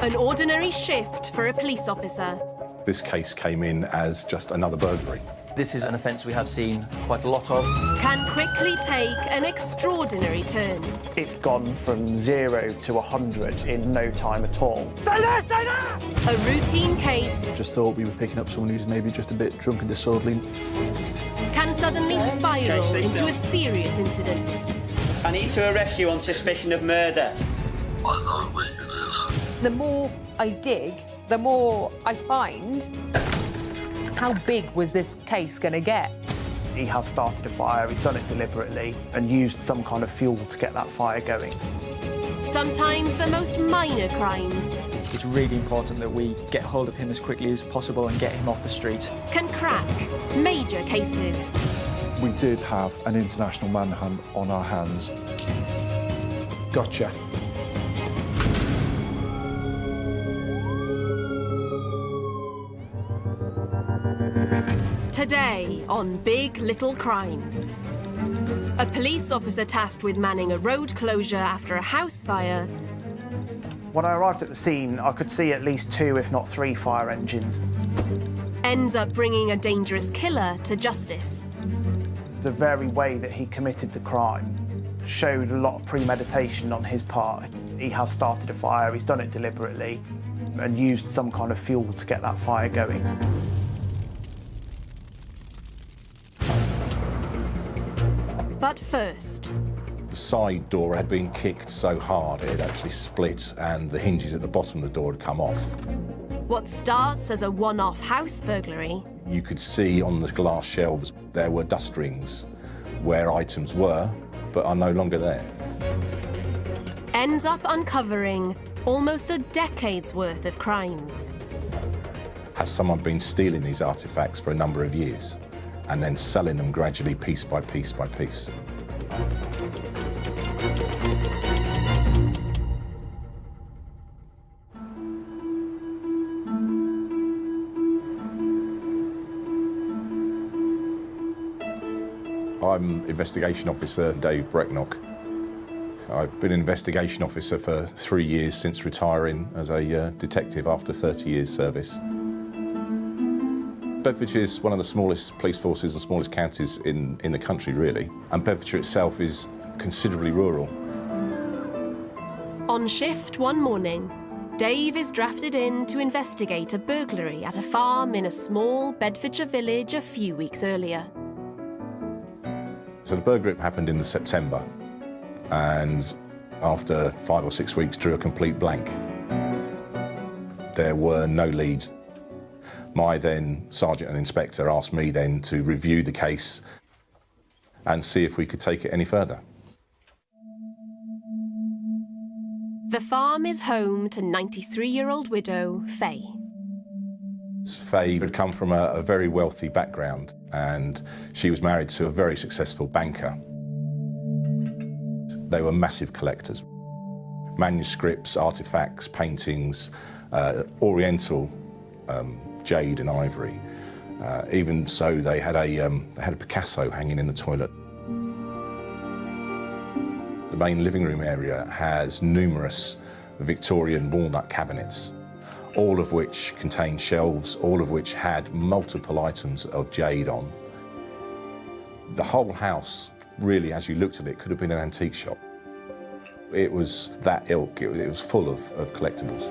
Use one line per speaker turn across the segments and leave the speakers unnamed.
An ordinary shift for a police officer.
This case came in as just another burglary.
This is an offence we have seen quite a lot of.
Can quickly take an extraordinary turn.
It's gone from 0 to 100 in no time at all.
A routine case
Just thought we were picking up someone who's maybe just a bit drunk and disorderly.
can suddenly spiral into a serious incident.
I need to arrest you on suspicion of murder.
The more I dig, the more I find. How big was this case going to get?
He has started a fire, he's done it deliberately and used some kind of fuel to get that fire going.
Sometimes the most minor crimes
It's really important that we get hold of him as quickly as possible and get him off the street.
can crack major cases.
We did have an international manhunt on our hands. Gotcha.
Today on Big Little Crimes. A police officer tasked with manning a road closure after a house fire
When I arrived at the scene, I could see at least 2, if not 3 fire engines.
ends up bringing a dangerous killer to justice.
The very way that he committed the crime showed a lot of premeditation on his part. He has started a fire, he's done it deliberately and used some kind of fuel to get that fire going.
But first,
The side door had been kicked so hard it had actually split and the hinges at the bottom of the door had come off.
what starts as a one-off house burglary
You could see on the glass shelves there were dust rings where items were, but are no longer there.
ends up uncovering almost a decade's worth of crimes.
Has someone been stealing these artefacts for a number of years and then selling them gradually piece by piece by piece? I'm Investigation Officer Dave Brecknock. I've been an investigation officer for 3 years since retiring as a detective after 30 years service. Bedfordshire is one of the smallest police forces and smallest counties in the country, really. And Bedfordshire itself is considerably rural.
On shift one morning, Dave is drafted in to investigate a burglary at a farm in a small Bedfordshire village a few weeks earlier.
So the burglary happened in September, and after 5 or 6 weeks drew a complete blank. There were no leads. My then sergeant and inspector asked me then to review the case and see if we could take it any further.
The farm is home to 93-year-old widow Faye.
Faye had come from a very wealthy background and she was married to a very successful banker. They were massive collectors. Manuscripts, artifacts, paintings, oriental jade and ivory. Even so, they had a Picasso hanging in the toilet. The main living room area has numerous Victorian walnut cabinets, all of which contained shelves, all of which had multiple items of jade on. The whole house, really, as you looked at it, could have been an antique shop. It was that ilk, it was full of collectibles.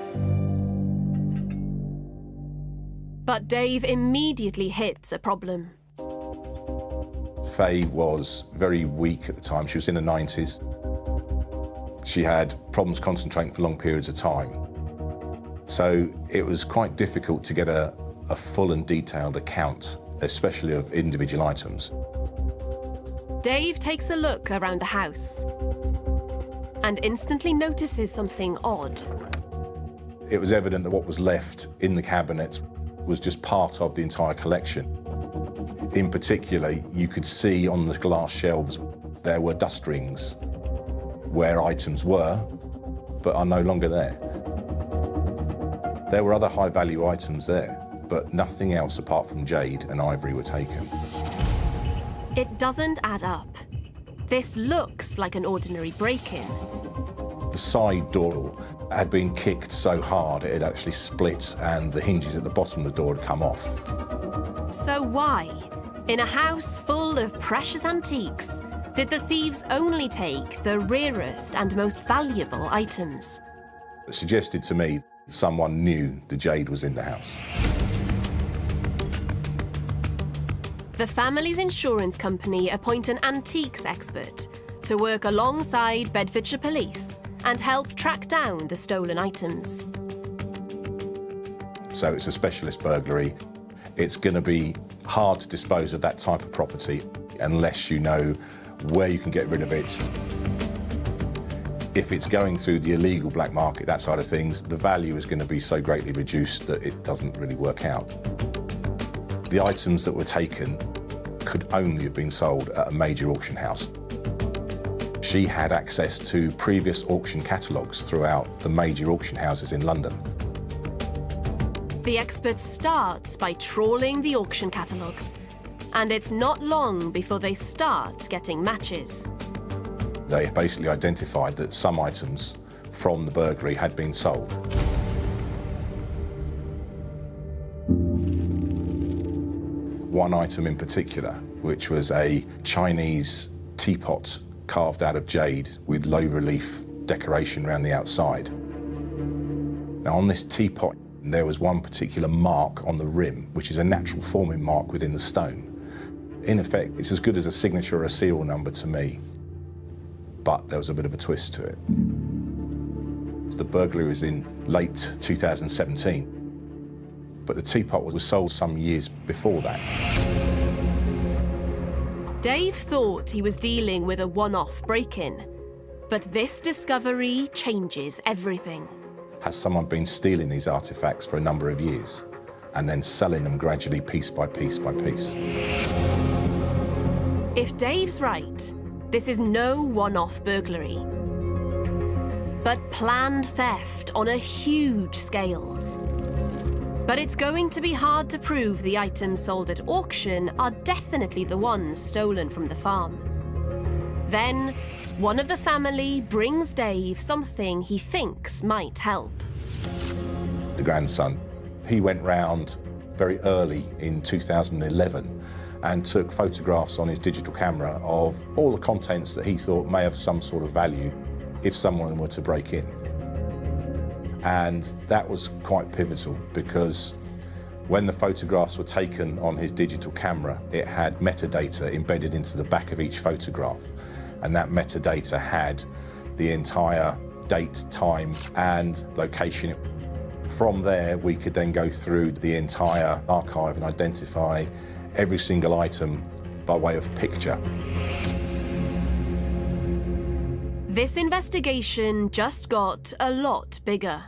But Dave immediately hits a problem.
Faye was very weak at the time. She was in her 90s. She had problems concentrating for long periods of time. So it was quite difficult to get a full and detailed account, especially of individual items.
Dave takes a look around the house and instantly notices something odd.
It was evident that what was left in the cabinets was just part of the entire collection. In particular, you could see on the glass shelves there were dust rings where items were, but are no longer there. There were other high-value items there, but nothing else apart from jade and ivory were taken.
It doesn't add up. This looks like an ordinary break-in.
The side door had been kicked so hard it had actually split and the hinges at the bottom of the door had come off.
So why, in a house full of precious antiques, did the thieves only take the rarest and most valuable items?
It suggested to me someone knew the jade was in the house.
The family's insurance company appoint an antiques expert to work alongside Bedfordshire Police and help track down the stolen items.
So it's a specialist burglary. It's going to be hard to dispose of that type of property unless you know where you can get rid of it. If it's going through the illegal black market, that side of things, the value is going to be so greatly reduced that it doesn't really work out. The items that were taken could only have been sold at a major auction house. She had access to previous auction catalogues throughout the major auction houses in London.
The expert starts by trawling the auction catalogues, and it's not long before they start getting matches.
They basically identified that some items from the burglary had been sold. One item in particular, which was a Chinese teapot carved out of jade with low relief decoration around the outside. Now on this teapot, there was one particular mark on the rim, which is a natural forming mark within the stone. In effect, it's as good as a signature or a serial number to me, but there was a bit of a twist to it. The burglary was in late 2017. But the teapot was sold some years before that.
Dave thought he was dealing with a one-off break-in, but this discovery changes everything.
Has someone been stealing these artifacts for a number of years and then selling them gradually piece by piece by piece?
If Dave's right, this is no one-off burglary, but planned theft on a huge scale. But it's going to be hard to prove the items sold at auction are definitely the ones stolen from the farm. Then, one of the family brings Dave something he thinks might help.
The grandson, he went round very early in 2011 and took photographs on his digital camera of all the contents that he thought may have some sort of value if someone were to break in. And that was quite pivotal because when the photographs were taken on his digital camera, it had metadata embedded into the back of each photograph. And that metadata had the entire date, time, and location. From there, we could then go through the entire archive and identify every single item by way of picture.
This investigation just got a lot bigger.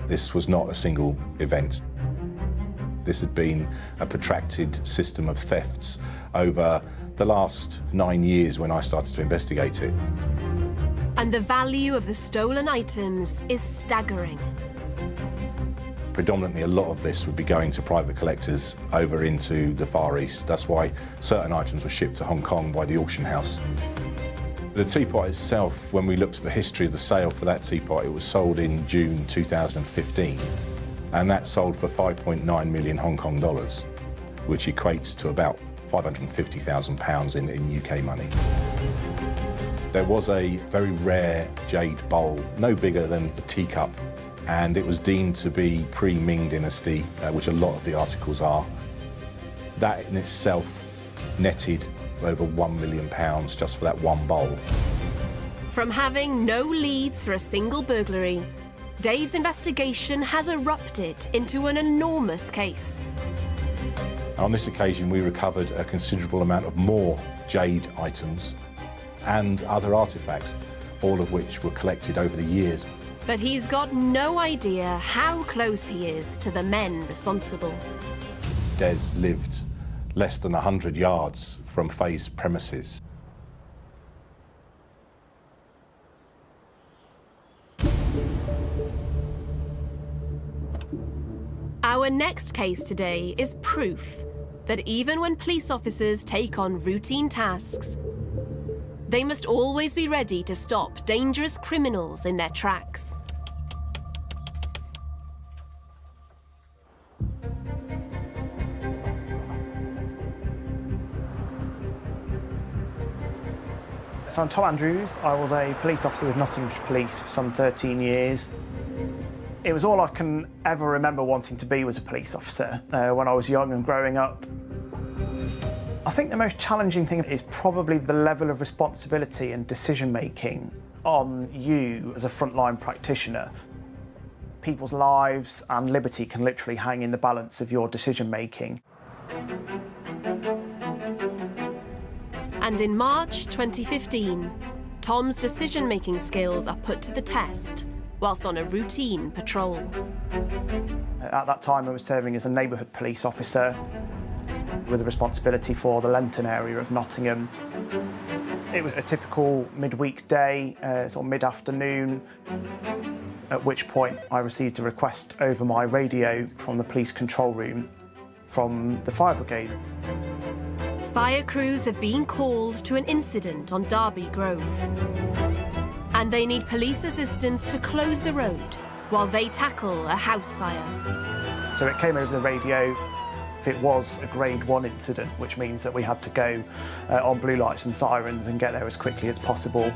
This was not a single event. This had been a protracted system of thefts over the last 9 years when I started to investigate it.
And the value of the stolen items is staggering.
Predominantly, a lot of this would be going to private collectors over into the Far East. That's why certain items were shipped to Hong Kong by the auction house. The teapot itself, when we looked at the history of the sale for that teapot, it was sold in June 2015. And that sold for 5.9 million Hong Kong dollars, which equates to about £550,000 in UK money. There was a very rare jade bowl, no bigger than a teacup, and it was deemed to be pre-Ming Dynasty, which a lot of the articles are. That in itself netted over £1 million just for that one bowl.
From having no leads for a single burglary, Dave's investigation has erupted into an enormous case.
On this occasion, we recovered a considerable amount of more jade items and other artifacts, all of which were collected over the years.
But he's got no idea how close he is to the men responsible.
Des lived less than 100 yards from Faye's premises.
Our next case today is proof that even when police officers take on routine tasks, They must always be ready to stop dangerous criminals in their tracks.
So I'm Tom Andrews. I was a police officer with Nottinghamshire Police for some 13 years. It was all I can ever remember wanting to be was a police officer when I was young and growing up. I think the most challenging thing is probably the level of responsibility and decision-making on you as a frontline practitioner. People's lives and liberty can literally hang in the balance of your decision-making.
And in March 2015, Tom's decision-making skills are put to the test whilst on a routine patrol.
At that time, I was serving as a neighbourhood police officer with a responsibility for the Lenton area of Nottingham. It was a typical midweek day, sort of mid-afternoon, at which point I received a request over my radio from the police control room from the fire brigade.
Fire crews have been called to an incident on Derby Grove. And they need police assistance to close the road while they tackle a house fire.
So it came over the radio. If it was a grade 1 incident, which means that we had to go on blue lights and sirens and get there as quickly as possible.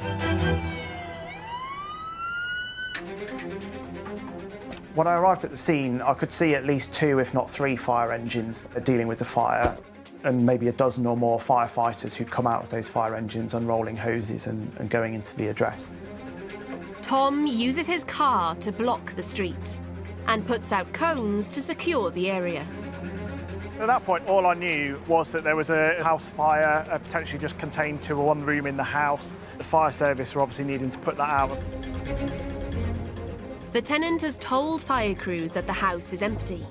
When I arrived at the scene, I could see at least 2, if not 3 fire engines dealing with the fire, and maybe a dozen or more firefighters who'd come out of those fire engines unrolling hoses and going into the address.
Tom uses his car to block the street and puts out cones to secure the area.
At that point, all I knew was that there was a house fire, potentially just contained to one room in the house. The fire service were obviously needing to put that out.
The tenant has told fire crews that the house is empty,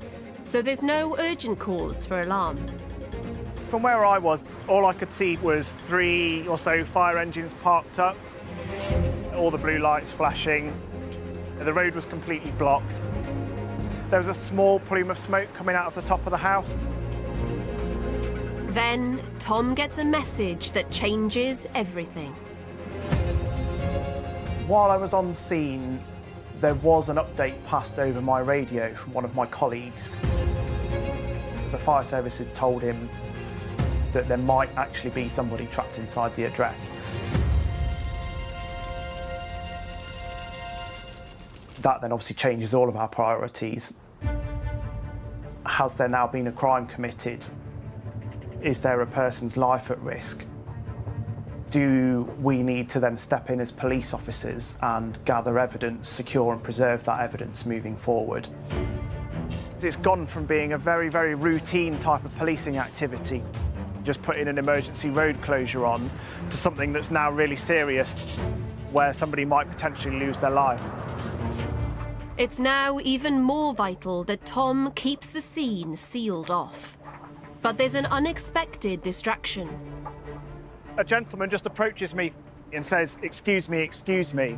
so there's no urgent cause for alarm.
From where I was, all I could see was 3 or so fire engines parked up, all the blue lights flashing. The road was completely blocked. There was a small plume of smoke coming out of the top of the house.
Then Tom gets a message that changes everything.
While I was on scene, there was an update passed over my radio from one of my colleagues. The fire service had told him that there might actually be somebody trapped inside the address. That then obviously changes all of our priorities. Has there now been a crime committed? Is there a person's life at risk? Do we need to then step in as police officers and gather evidence, secure and preserve that evidence moving forward? It's gone from being a very, very routine type of policing activity, just putting an emergency road closure on, to something that's now really serious, where somebody might potentially lose their life.
It's now even more vital that Tom keeps the scene sealed off. But there's an unexpected distraction.
A gentleman just approaches me and says, excuse me, excuse me.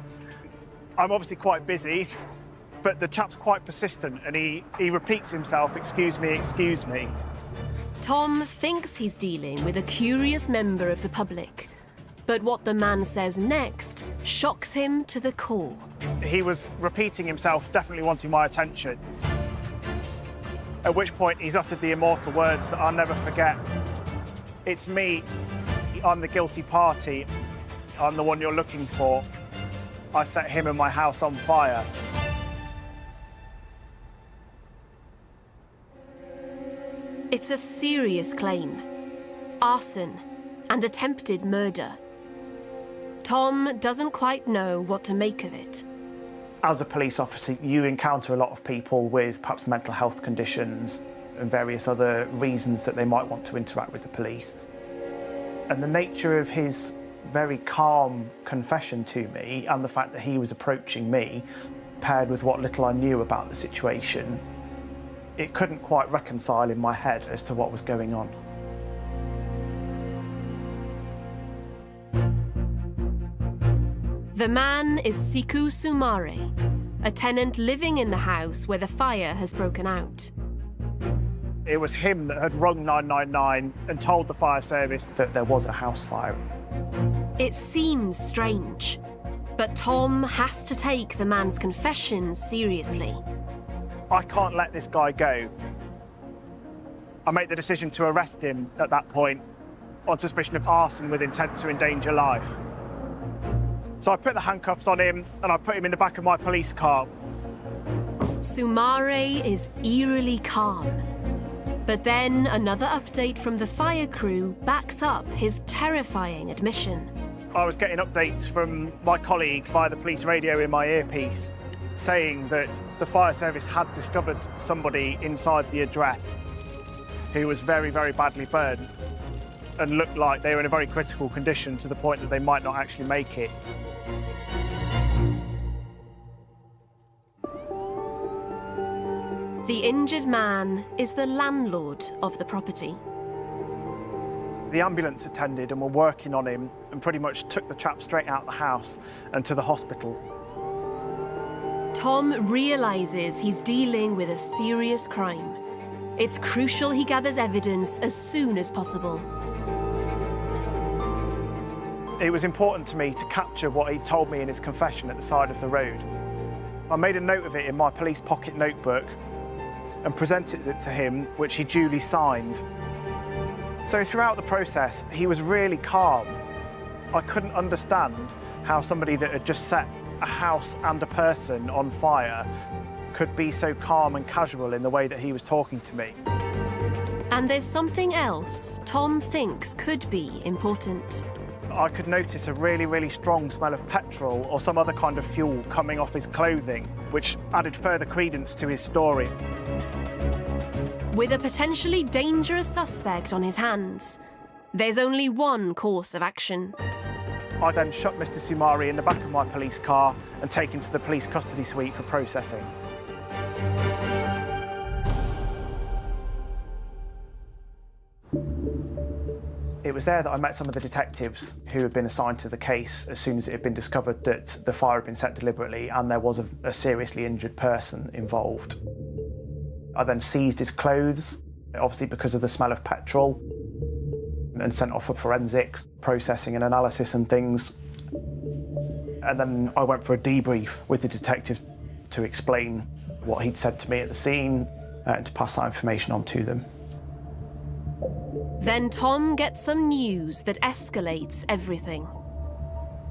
I'm obviously quite busy, but the chap's quite persistent and he repeats himself, excuse me, excuse me.
Tom thinks he's dealing with a curious member of the public, but what the man says next shocks him to the core.
He was repeating himself, definitely wanting my attention. At which point he's uttered the immortal words that I'll never forget. It's me, I'm the guilty party, I'm the one you're looking for. I set him and my house on fire.
It's a serious claim. Arson and attempted murder. Tom doesn't quite know what to make of it.
As a police officer, you encounter a lot of people with perhaps mental health conditions and various other reasons that they might want to interact with the police. And the nature of his very calm confession to me and the fact that he was approaching me, paired with what little I knew about the situation, it couldn't quite reconcile in my head as to what was going on.
The man is Siku Sumare, a tenant living in the house where the fire has broken out.
It was him that had rung 999 and told the fire service that there was a house fire.
It seems strange, but Tom has to take the man's confessions seriously.
I can't let this guy go. I made the decision to arrest him at that point on suspicion of arson with intent to endanger life. So I put the handcuffs on him and I put him in the back of my police car.
Soumare is eerily calm. But then another update from the fire crew backs up his terrifying admission.
I was getting updates from my colleague via the police radio in my earpiece saying that the fire service had discovered somebody inside the address who was very, very badly burned and looked like they were in a very critical condition to the point that they might not actually make it.
The injured man is the landlord of the property.
The ambulance attended and were working on him and pretty much took the chap straight out of the house and to the hospital.
Tom realises he's dealing with a serious crime. It's crucial he gathers evidence as soon as possible.
It was important to me to capture what he told me in his confession at the side of the road. I made a note of it in my police pocket notebook and presented it to him, which he duly signed. So throughout the process, he was really calm. I couldn't understand how somebody that had just set a house and a person on fire could be so calm and casual in the way that he was talking to me.
And there's something else Tom thinks could be important.
I could notice a really, really strong smell of petrol or some other kind of fuel coming off his clothing, which added further credence to his story.
With a potentially dangerous suspect on his hands, there's only one course of action.
I then shot Mr. Soumare in the back of my police car and take him to the police custody suite for processing. It was there that I met some of the detectives who had been assigned to the case as soon as it had been discovered that the fire had been set deliberately and there was a seriously injured person involved. I then seized his clothes, obviously because of the smell of petrol, and sent off for forensics, processing and analysis and things. And then I went for a debrief with the detectives to explain what he'd said to me at the scene and to pass that information on to them.
Then Tom gets some news that escalates everything.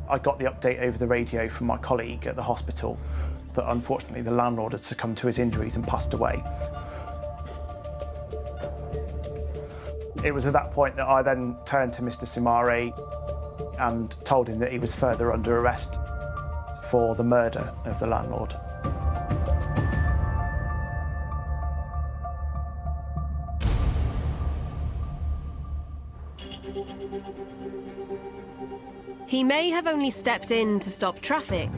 I got the update over the radio from my colleague at the hospital that unfortunately the landlord had succumbed to his injuries and passed away. It was at that point that I then turned to Mr. Soumare and told him that he was further under arrest for the murder of the landlord.
He may have only stepped in to stop traffic,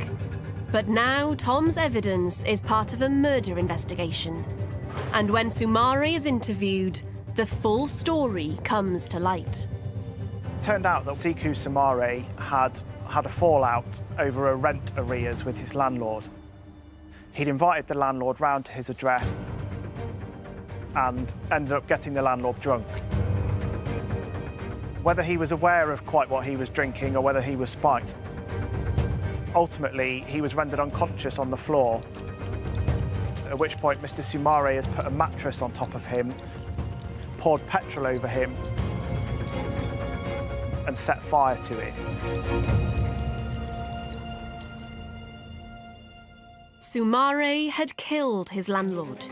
but now Tom's evidence is part of a murder investigation. And when Soumare is interviewed, the full story comes to light.
It turned out that Sekou Soumare had a fallout over a rent arrears with his landlord. He'd invited the landlord round to his address and ended up getting the landlord drunk. Whether he was aware of quite what he was drinking or whether he was spiked, ultimately he was rendered unconscious on the floor, at which point Mr. Soumare has put a mattress on top of him, poured petrol over him and set fire to it.
Soumare had killed his landlord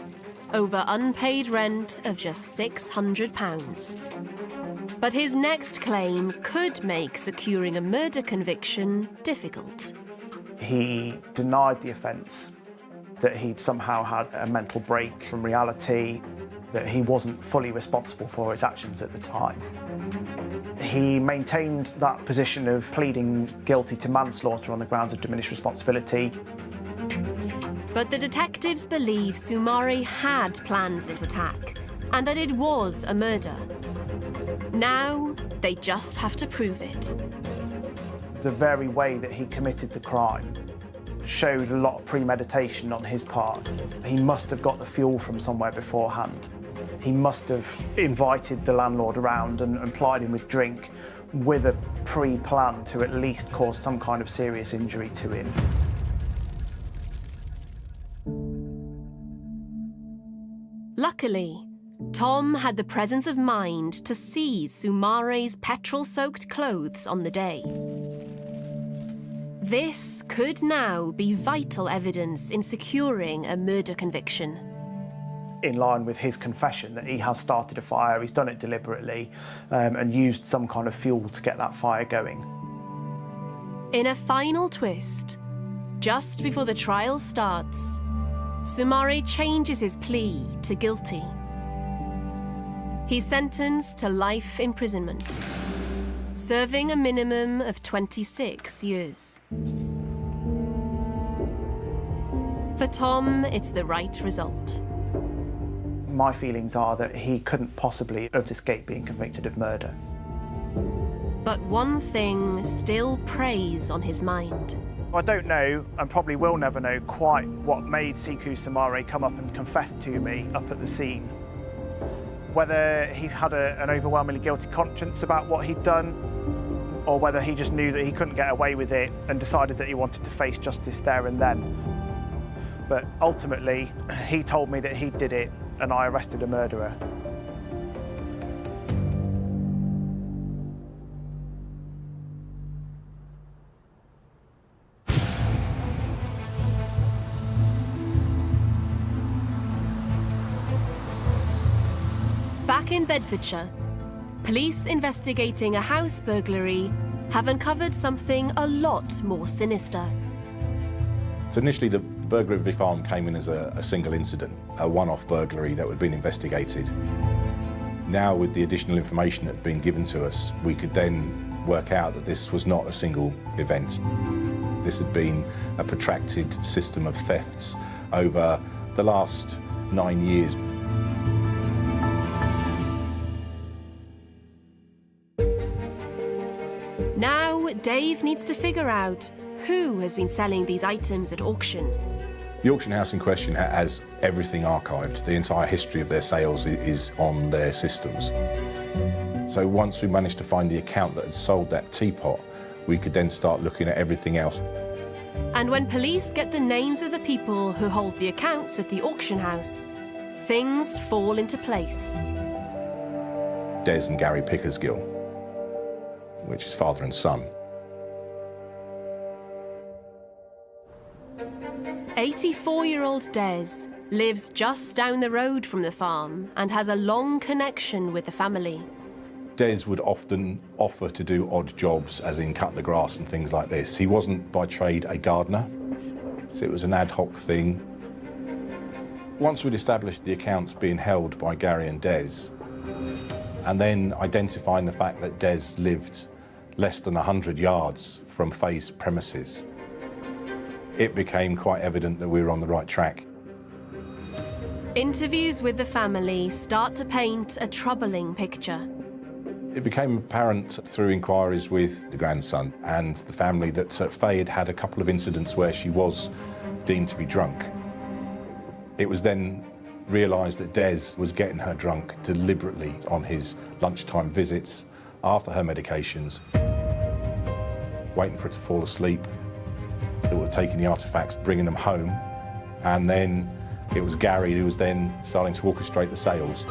over unpaid rent of just £600. But his next claim could make securing a murder conviction difficult.
He denied the offence, that he'd somehow had a mental break from reality, that he wasn't fully responsible for his actions at the time. He maintained that position of pleading guilty to manslaughter on the grounds of diminished responsibility.
But the detectives believe Soumare had planned this attack and that it was a murder. Now, they just have to prove it.
The very way that he committed the crime showed a lot of premeditation on his part. He must have got the fuel from somewhere beforehand. He must have invited the landlord around and plied him with drink with a pre-plan to at least cause some kind of serious injury to him.
Luckily, Tom had the presence of mind to seize Soumare's petrol-soaked clothes on the day. This could now be vital evidence in securing a murder conviction.
In line with his confession that he has started a fire, he's done it deliberately, and used some kind of fuel to get that fire going.
In a final twist, just before the trial starts, Soumare changes his plea to guilty. He's sentenced to life imprisonment, serving a minimum of 26 years. For Tom, it's the right result.
My feelings are that he couldn't possibly have escaped being convicted of murder.
But one thing still preys on his mind.
I don't know, and probably will never know, quite what made Sekou Soumare come up and confess to me up at the scene. Whether he had an overwhelmingly guilty conscience about what he'd done, or whether he just knew that he couldn't get away with it and decided that he wanted to face justice there and then. But ultimately, he told me that he did it, and I arrested a murderer.
Back in Bedfordshire, police investigating a house burglary have uncovered something a lot more sinister.
So initially the burglary of the farm came in as a single incident, a one-off burglary that had been investigated. Now with the additional information that had been given to us, we could then work out that this was not a single event. This had been a protracted system of thefts over the last 9 years.
Now, Dave needs to figure out who has been selling these items at auction.
The auction house in question has everything archived. The entire history of their sales is on their systems. So once we managed to find the account that had sold that teapot, we could then start looking at everything else.
And when police get the names of the people who hold the accounts at the auction house, things fall into place.
Des and Gary Pickersgill, which is father and son.
84-year-old Des lives just down the road from the farm and has a long connection with the family.
Des would often offer to do odd jobs, as in cut the grass and things like this. He wasn't by trade a gardener, so it was an ad hoc thing. Once we'd established the accounts being held by Gary and Des, and then identifying the fact that Des lived less than 100 yards from Faye's premises, it became quite evident that we were on the right track.
Interviews with the family start to paint a troubling picture.
It became apparent through inquiries with the grandson and the family that Faye had had a couple of incidents where she was deemed to be drunk. It was then realised that Des was getting her drunk deliberately on his lunchtime visits, after her medications, waiting for her to fall asleep, that were taking the artefacts, bringing them home, and then it was Gary who was then starting to orchestrate the sales.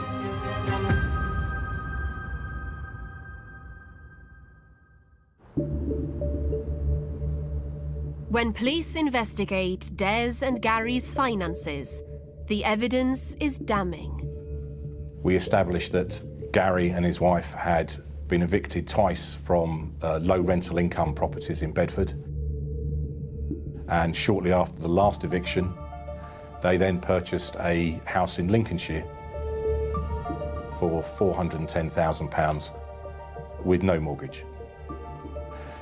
When police investigate Des and Gary's finances, the evidence is damning.
We established that Gary and his wife had been evicted twice from low rental income properties in Bedford. And shortly after the last eviction, they then purchased a house in Lincolnshire for £410,000 with no mortgage.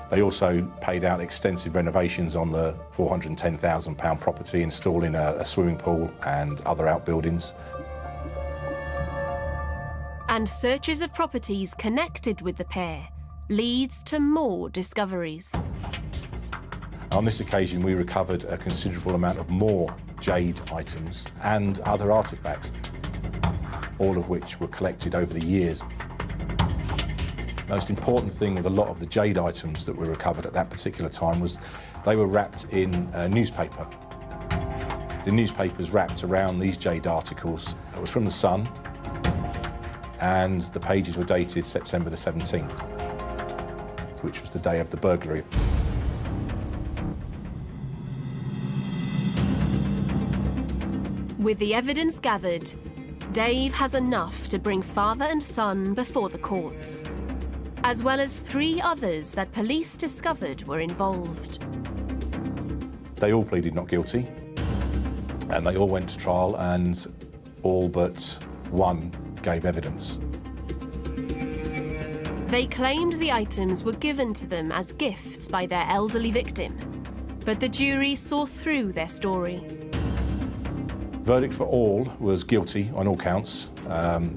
They also paid out extensive renovations on the £410,000 property, installing a swimming pool and other outbuildings.
And searches of properties connected with the pair leads to more discoveries.
On this occasion, we recovered a considerable amount of more jade items and other artefacts, all of which were collected over the years. Most important thing with a lot of the jade items that were recovered at that particular time was they were wrapped in newspaper. The newspapers wrapped around these jade articles. It was from the Sun, and the pages were dated September the 17th, which was the day of the burglary.
With the evidence gathered, Dave has enough to bring father and son before the courts, as well as 3 others that police discovered were involved.
They all pleaded not guilty, and they all went to trial, and all but one gave evidence.
They claimed the items were given to them as gifts by their elderly victim, but the jury saw through their story.
Verdict for all was guilty on all counts,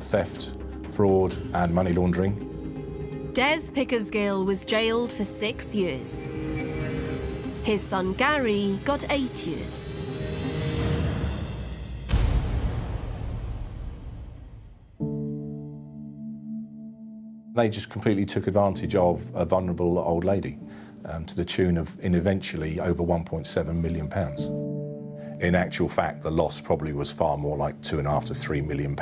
theft, fraud and money laundering.
Des Pickersgill was jailed for 6 years. His son Gary got 8 years.
They just completely took advantage of a vulnerable old lady to the tune of, eventually, over £1.7 million. In actual fact, the loss probably was far more like £2.5 to £3 million,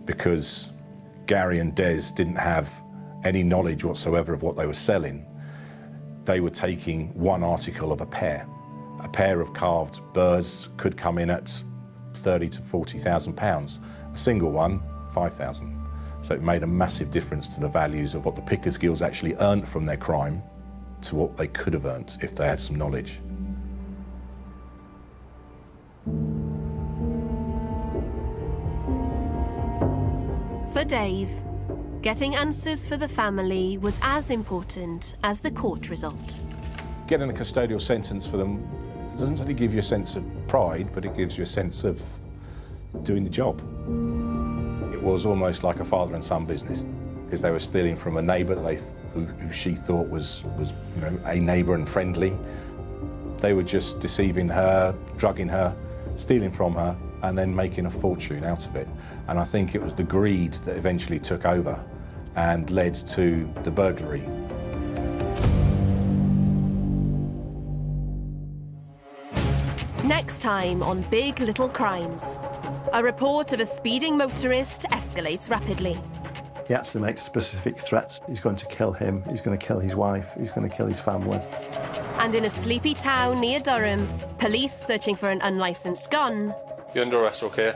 because Gary and Des didn't have any knowledge whatsoever of what they were selling. They were taking one article of a pair. A pair of carved birds could come in at £30,000 to £40,000. A single one, £5,000. So it made a massive difference to the values of what the Pickersgills actually earned from their crime to what they could have earned if they had some knowledge.
For Dave, getting answers for the family was as important as the court result.
Getting a custodial sentence for them doesn't only give you a sense of pride, but it gives you a sense of doing the job. It was almost like a father and son business, because they were stealing from a neighbour who she thought was a neighbour and friendly. They were just deceiving her, drugging her, stealing from her, and then making a fortune out of it. And I think it was the greed that eventually took over and led to the burglary.
Next time on Big Little Crimes, a report of a speeding motorist escalates rapidly.
He actually makes specific threats. He's going to kill him, he's going to kill his wife, he's going to kill his family.
And in a sleepy town near Durham, police searching for an unlicensed gun
You're under arrest, OK?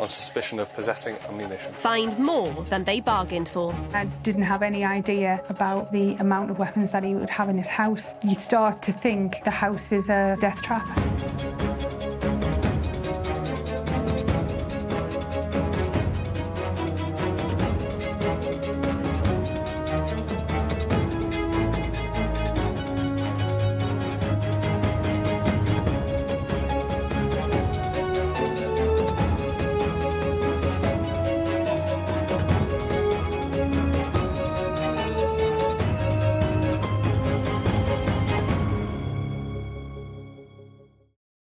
On suspicion of possessing ammunition.
find more than they bargained for.
I didn't have any idea about the amount of weapons that he would have in his house. You start to think the house is a death trap.